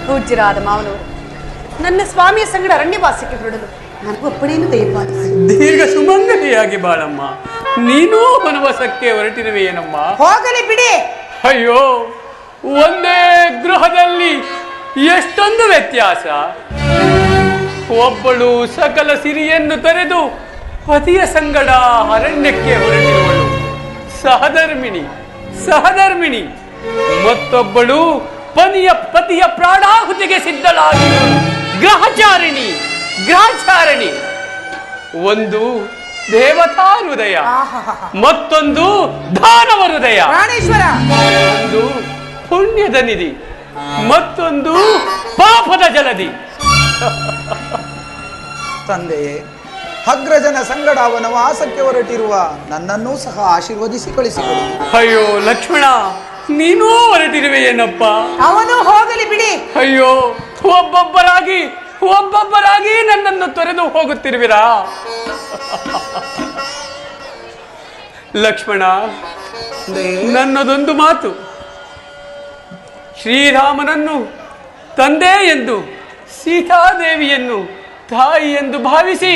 ಪೂಜ್ಯರಾದ ಮಾವನವರು, ನನ್ನ ಸ್ವಾಮಿಯ ಸಂಗಡ ಅರಣ್ಯವಾಸಕ್ಕೆ ಹೊರಡಲು ನನಗೊಬ್ಬನೇನು ದಯಪಾಲಿಸಿ. ದೀರ್ಘ ಸುಮಂಗಲಿಯಾಗಿ ಬಾಳಮ್ಮ. ನೀನೂ ವನವಾಸಕ್ಕೆ ಹೊರಟಿರುವೆಯೇನಮ್ಮ? ಹೋಗಲಿ ಬಿಡಿ. ಅಯ್ಯೋ, ಒಂದೇ ಗೃಹದಲ್ಲಿ ಎಷ್ಟೊಂದು ವ್ಯತ್ಯಾಸ. ಒಬ್ಬಳು ಸಕಲ ಸಿರಿಯನ್ನು ತೊರೆದು ಪತಿಯ ಸಂಗಡ ಅರಣ್ಯಕ್ಕೆ ಹೊರಟಿರುವಳು, ಸಹಧರ್ಮಿಣಿ. ಮತ್ತೊಬ್ಬಳು ಪತಿಯ ಪ್ರಾಣಾಹುತಿಗೆ ಸಿದ್ಧಳಾಗಿರುವಳು, ಗ್ರಹಚಾರಿಣಿ. ಒಂದು ದೇವತಾ ಹೃದಯ, ಮತ್ತೊಂದು ದಾನವ ಹೃದಯ. ಒಂದು ಪುಣ್ಯದ ನಿಧಿ, ಮತ್ತೊಂದು ಪಾಪದ ಜಲದಿ. ತಂದೆಯೇ, ಅಗ್ರಜನ ಸಂಗಡ ವನವಾಸಕ್ಕೆ ಹೊರಟಿರುವ ನನ್ನನ್ನೂ ಸಹ ಆಶೀರ್ವದಿಸಿ ಕಳಿಸಿಕೊಡಿ. ಅಯ್ಯೋ ಲಕ್ಷ್ಮಣ, ನೀನೂ ಹೊರಟಿರುವೆಯೇನಪ್ಪ? ಅವನು ಹೋಗಲಿ ಬಿಡಿ. ಅಯ್ಯೋ, ಒಬ್ಬೊಬ್ಬರಾಗಿ ನನ್ನನ್ನು ತೊರೆದು ಹೋಗುತ್ತಿರುವಿರಾ? ಲಕ್ಷ್ಮಣ, ನನ್ನದೊಂದು ಮಾತು. ಶ್ರೀರಾಮನನ್ನು ತಂದೆ ಎಂದು, ಸೀತಾದೇವಿಯನ್ನು ತಾಯಿ ಎಂದು ಭಾವಿಸಿ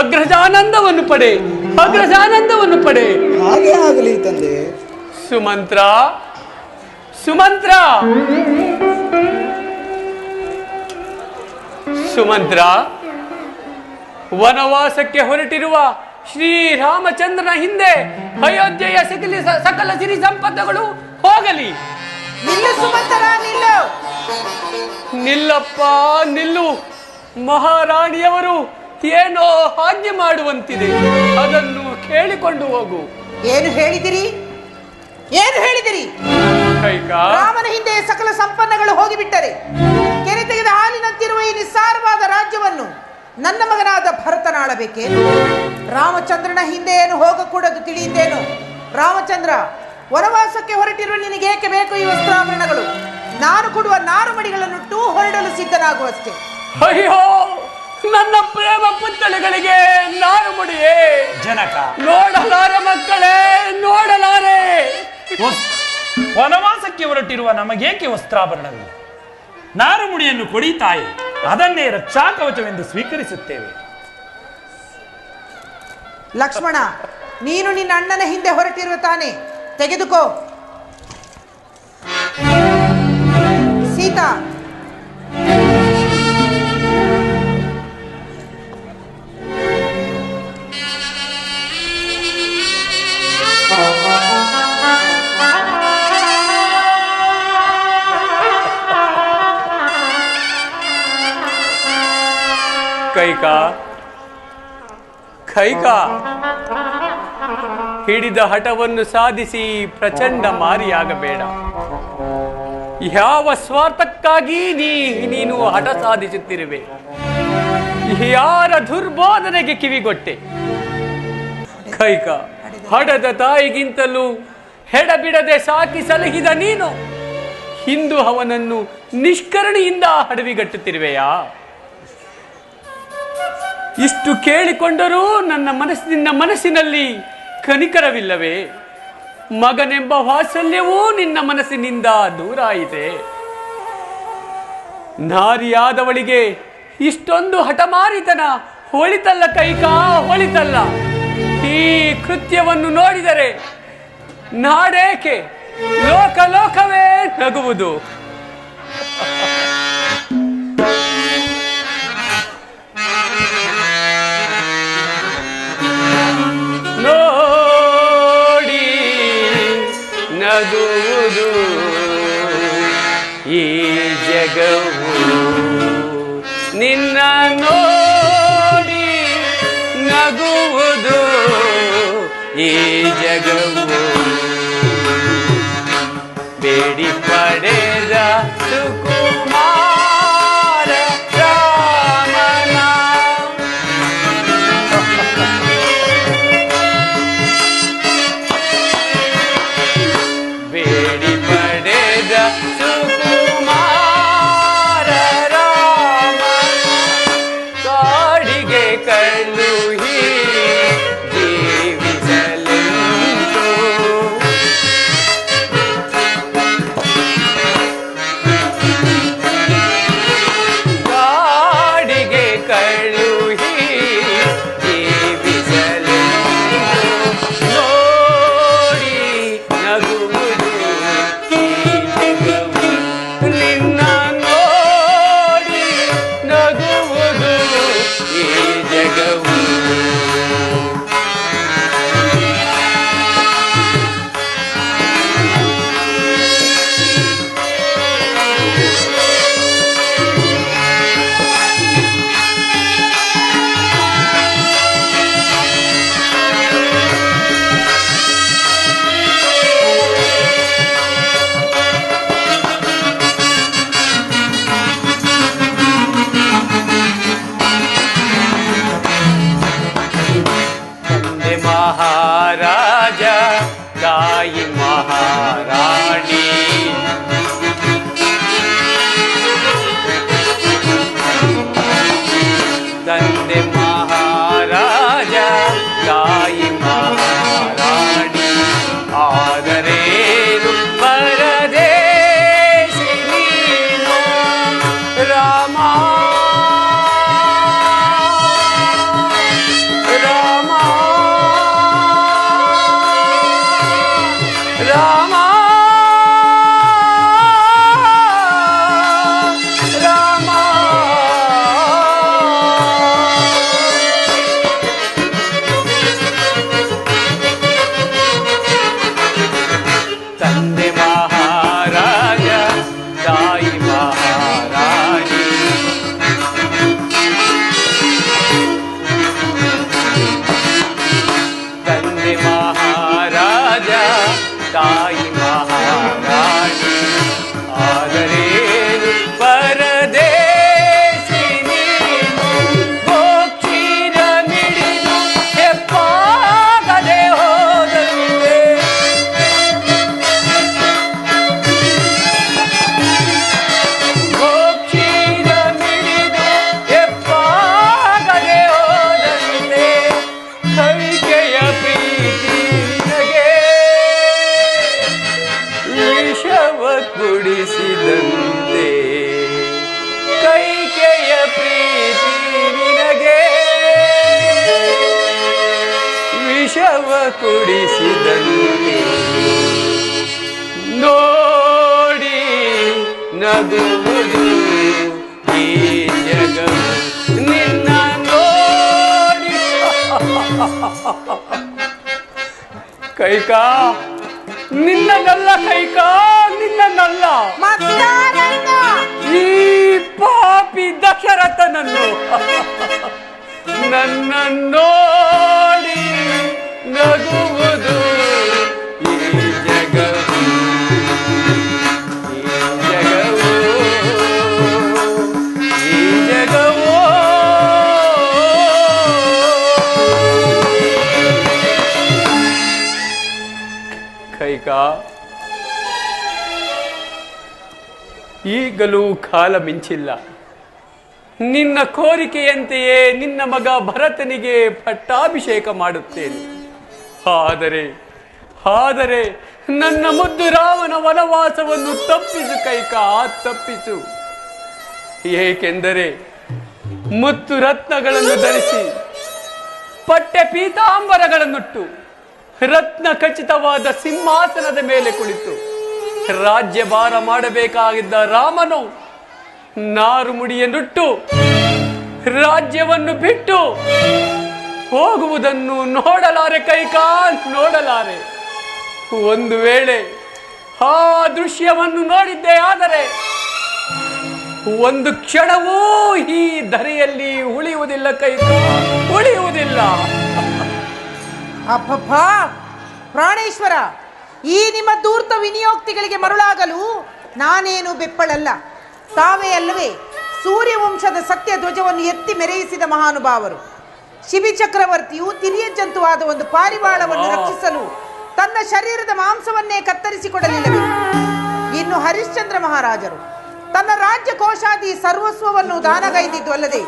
ಅಗ್ರಜಾನಂದವನ್ನು ಪಡೆ. ಹಾಗೆ ಆಗಲಿ ತಂದೆ. ಸುಮಂತ್ರ, ವನವಾಸಕ್ಕೆ ಹೊರಟಿರುವ ಶ್ರೀರಾಮಚಂದ್ರನ ಹಿಂದೆ ಅಯೋಧ್ಯೆಯ ಸಕಲ ಸಿರಿ ಸಂಪತ್ತುಗಳು ಹೋಗಲಿ. ನಿಲ್ಲು ಸುಮಂತರ, ನಿಲ್ಲು. ನಿಲ್ಲಪ್ಪ, ನಿಲ್ಲು. ಮಹಾರಾಣಿಯವರು ಏನೋ ಆಜ್ಞೆ ಮಾಡುವಂತಿದೆ, ಅದನ್ನು ಕೇಳಿಕೊಂಡು ಹೋಗು. ಏನು ಹೇಳಿದಿರಿ? ಏನು ಹೇಳಿದಿರಿ? ಕೈಕ, ರಾಮನ ಹಿಂದೆ ಸಕಲ ಸಂಪನ್ನಗಳು ಹೋಗಿಬಿಟ್ಟರೆ ಕೆರೆ ತೆಗೆದ ಹಾಲಿನಂತಿರುವ ಈ ನಿಸ್ಸಾರವಾದ ರಾಜ್ಯವನ್ನು ನನ್ನ ಮಗನಾದ ಭರತನಾಳಬೇಕೇನು? ರಾಮಚಂದ್ರನ ಹಿಂದೆ ಏನು ಹೋಗಕೂಡದು ತಿಳಿಯುತ್ತೇನು? ರಾಮಚಂದ್ರ, ವನವಾಸಕ್ಕೆ ಹೊರಟಿರುವ ನಿನಗೇಕೆ ಬೇಕು ಈ ವಸ್ತ್ರಾಭರಣಗಳು? ನಾನು ಕೊಡುವ ನಾರುಮಡಿಗಳನ್ನುಟ್ಟು ಹೊರಡಲು ಸಿದ್ಧನಾಗುವಷ್ಟೇ. ಅಯ್ಯೋ, ನನ್ನ ಪ್ರೇಮ ಪುತ್ಥಳಿಗಳಿಗೆ ನಾರು ಮುಡಿಯೇ ಜನಕ, ನೋಡಲಾರೆ ಮಕ್ಕಳೇ, ನೋಡಲಾರೆ. ವನವಾಸಕ್ಕೆ ಹೊರಟಿರುವ ನಮಗೇಕೆ ವಸ್ತ್ರಾಭರಣಗಳು? ನಾರುಮುಡಿಯನ್ನು ಕೊಡಿ ತಾಯಿ, ಅದನ್ನೇ ರಕ್ಷಾ ಕವಚವೆಂದು ಸ್ವೀಕರಿಸುತ್ತೇವೆ. ಲಕ್ಷ್ಮಣ, ನೀನು ನಿನ್ನ ಅಣ್ಣನ ಹಿಂದೆ ಹೊರಟಿರುವ ತಾನೆ, ತೆಗೆದುಕೋ. ಸೀತಾ, ಕೈಕ, ಕೈಕ, ಹಿಡಿದ ಹಠವನ್ನು ಸಾಧಿಸಿ ಪ್ರಚಂಡ ಮಾರಿಯಾಗಬೇಡ. ಯಾವ ಸ್ವಾರ್ಥಕ್ಕಾಗಿ ನೀನು ಹಠ ಸಾಧಿಸುತ್ತಿರುವೆ? ಯಾರ ದುರ್ಬೋಧನೆಗೆ ಕಿವಿಗೊಟ್ಟೆ? ಕೈಕ, ಹಡದ ತಾಯಿಗಿಂತಲೂ ಹೆಡಬಿಡದೆ ಸಾಕಿ ಸಲಹಿದ ನೀನು ಇಂದು ಅವನನ್ನು ನಿಷ್ಕರಣಿಯಿಂದ ಹಡವಿಗಟ್ಟುತ್ತಿರುವೆಯಾ? ಇಷ್ಟು ಕೇಳಿಕೊಂಡರೂ ನಿನ್ನ ಮನಸ್ಸಿನಲ್ಲಿ ಕನಿಕರವಿಲ್ಲವೇ? ಮಗನೆಂಬ ವಾತ್ಸಲ್ಯವೂ ನಿನ್ನ ಮನಸ್ಸಿನಿಂದ ದೂರ ಆಯಿತೆ. ನಾರಿಯಾದವಳಿಗೆ ಇಷ್ಟೊಂದು ಹಠಮಾರಿತನ ಹೊಳಿತಲ್ಲ ಕೈಕ, ಹೊಳಿತಲ್ಲ. ಈ ಕೃತ್ಯವನ್ನು ನೋಡಿದರೆ ನಾಡೇಕೆ ಲೋಕವೇ ನಗುವುದು. ನೋಡಿ ನಗುವುದು ಈ ಜಗವು, ನಿನ್ನ ನೋಡಿ ನಗುವುದು ಈ ಜಗವು. ಬೇಡಿ ಪಡೆದ ಸುಕುಮಾರ ರಾಮನ ಬೇಡಿ ಪಡೆದ ಸುಕುಮಾರ ರಾಮನ ಕಾಡಿಗೆ ಕಳುಹಿ ಜೀವಿಸಲೆಂದು. ಕಾಡಿಗೆ ಕಳುಹಿ ಜೀವಿಸಲೆಂದು. ನೋಡಿ ನಗುವುದು ಈ ಜಗವು, ನಿನ್ನ ನೋಡಿ ನಗುವುದು ಈ ಜಗವು. ತಂದೆ ಮಹಾರಾಜ, ತಾಯಿ ಮಹಾರಾಣಿ, ತಂದೆ ಮಹಾರಾಜ, ತಾಯಿ ಮಹಾರಾಣಿ, ಆದರೇನು ಪರದೇಶಿ ನೀನು ರಾಮ. ರಾಮ ರಾಮ ರಾಮ ಕುಡಿಸಿದಂತೆ ನೋಡಿ ನಗುವುದು ಈ ಜಗವು ನಿನ್ನ ನೋಡಿ. ಕೈಕಾ ನಿನ್ನದಲ್ಲ, ಕೈಕಾ ನಿನ್ನದಲ್ಲ, ಮತ್ತಾರನ್ನ? ಈ ಪಾಪಿ ದಶರಥನನ್ನು ನನ್ನ ನೋಡಿ ನಗುವುದು ಈ ಜಗವು, ಈ ಜಗವು, ಈ ಜಗವು. ಕೈಕಾ, ಈಗಲೂ ಕಾಲ ಮಿಂಚಿಲ್ಲ. ನಿನ್ನ ಕೋರಿಕೆಯಂತೆಯೇ ನಿನ್ನ ಮಗ ಭರತನಿಗೆ ಪಟ್ಟಾಭಿಷೇಕ ಮಾಡುತ್ತೇನೆ. ಆದರೆ ನನ್ನ ಮುದ್ದು ರಾಮನ ವನವಾಸವನ್ನು ತಪ್ಪಿಸು ಕೈಕಾ, ತಪ್ಪಿಸು. ಏಕೆಂದರೆ ಮುತ್ತು ರತ್ನಗಳನ್ನು ಧರಿಸಿ ಪಟ್ಟೆ ಪೀತಾಂಬರಗಳನ್ನುಟ್ಟು ರತ್ನ ಖಚಿತವಾದ ಸಿಂಹಾಸನದ ಮೇಲೆ ಕುಳಿತು ರಾಜ್ಯಭಾರ ಮಾಡಬೇಕಾಗಿದ್ದ ರಾಮನು ನಾರು ಮುಡಿಯನ್ನುಟ್ಟು ರಾಜ್ಯವನ್ನು ಬಿಟ್ಟು ಹೋಗುವುದನ್ನು ನೋಡಲಾರೆ ಕೈಕಾ, ನೋಡಲಾರೆ. ಒಂದು ವೇಳೆ ಆ ದೃಶ್ಯವನ್ನು ನೋಡಿದ್ದೆ ಆದರೆ ಒಂದು ಕ್ಷಣವೂ ಈ ಧರೆಯಲ್ಲಿ ಉಳಿಯುವುದಿಲ್ಲ ಕೈಕಾ, ಉಳಿಯುವುದಿಲ್ಲ. ಅಪ್ಪಪ್ಪ ಪ್ರಾಣೇಶ್ವರ, ಈ ನಿಮ್ಮ ಧೂರ್ತ ವಿನಿಯೋಕ್ತಿಗಳಿಗೆ ಮರುಳಾಗಲು ನಾನೇನು ಬೆಪ್ಪಳಲ್ಲ. ತಾವೇ ಅಲ್ಲವೇ ಸೂರ್ಯವಂಶದ ಸತ್ಯ ಧ್ವಜವನ್ನು ಎತ್ತಿ ಮೆರೆಯಿಸಿದ ಮಹಾನುಭಾವರು. ಶಿಬಿ ಚಕ್ರವರ್ತಿಯು ತಿರಿಯ ಜಂತುವಾದ ಒಂದು ಪಾರಿವಾಳವನ್ನು ರಕ್ಷಿಸಲು ತನ್ನ ಶರೀರದ ಮಾಂಸವನ್ನೇ ಕತ್ತರಿಸಿಕೊಡಲಿಲ್ಲವೇ? ಇನ್ನು ಹರಿಶ್ಚಂದ್ರ ಮಹಾರಾಜರು ತನ್ನ ರಾಜ್ಯ ಕೋಶಾದಿ ಸರ್ವಸ್ವವನ್ನು ದಾನಗೈದಿದ್ದು ಅಲ್ಲದೆ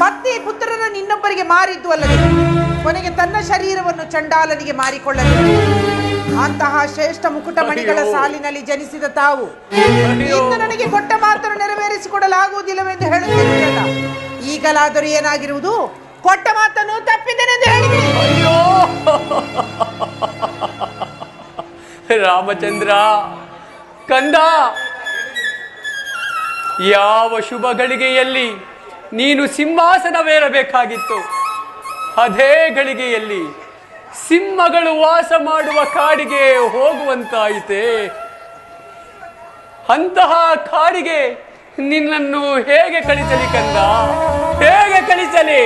ಪತ್ನಿ ಪುತ್ರರನ್ನು ಇನ್ನೊಬ್ಬರಿಗೆ ಮಾರಿದ್ದು ಅಲ್ಲದೆ ಕೊನೆಗೆ ತನ್ನ ಶರೀರವನ್ನು ಚಂಡಾಲನಿಗೆ ಮಾರಿಕೊಳ್ಳಲಿಲ್ಲ. ಅಂತಹ ಶ್ರೇಷ್ಠ ಮುಕುಟಮಣಿಗಳ ಸಾಲಿನಲ್ಲಿ ಜನಿಸಿದ ತಾವು ಇನ್ನು ನನಗೆ ಕೊಟ್ಟ ಮಾತನ್ನು ನೆರವೇರಿಸಿಕೊಡಲಾಗುವುದಿಲ್ಲವೆಂದು ಹೇಳುತ್ತಿರಲಿಲ್ಲ. ಈಗಲಾದರೂ ಏನಾಗಿರುವುದು? ಕೊಟ್ಟ ಮಾತನ್ನು ತಪ್ಪಿದ್ದೇನೆಂದು ಹೇಳಿದೆ. ಅಯ್ಯೋ ರಾಮಚಂದ್ರ ಕಂದ, ಯಾವ ಶುಭ ಗಳಿಗೆಯಲ್ಲಿ ನೀನು ಸಿಂಹಾಸನವೇರಬೇಕಾಗಿತ್ತು ಅದೇ ಗಳಿಗೆಯಲ್ಲಿ ಸಿಂಹಗಳು ವಾಸ ಮಾಡುವ ಕಾಡಿಗೆ ಹೋಗುವಂತಾಯಿತೆ. ಅಂತಹ ಕಾಡಿಗೆ ನಿನ್ನನ್ನು ಹೇಗೆ ಕಳಿಸಲಿ ಕಂದ, ಹೇಗೆ ಕಳಿಸಲಿ?